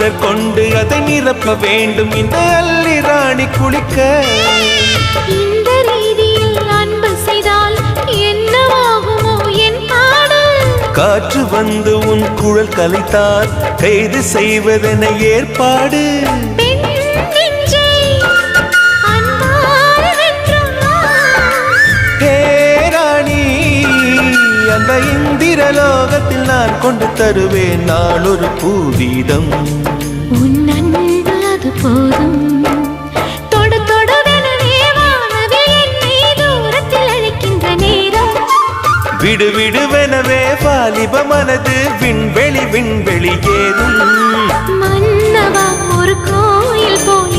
மாதர் கொண்டு அதை நிரப்ப வேண்டும் இந்த அல்லி ராணி குளிக்க. இந்த ரீதியில் அன்பு செய்தால் என்னவாகுமோ என் பாடு? காற்று வந்து உன் குழல் கலைத்தால் கைது செய்வதென ஏற்பாடு. அந்த இந்திரலோகத்தில் நான் கொண்டு தருவேன் நாள் ஒரு பூவீதம். உன் அன்பு அது போதும். தொடு தொடுவெனவே வானவில் என்னை தூரத்தில் அழைக்கின்ற நேரம். விடு விடுவெனவே வாலிப மனது விண்வெளி விண்வெளி ஏறும். மன்னவா ஒரு கோயில் போல்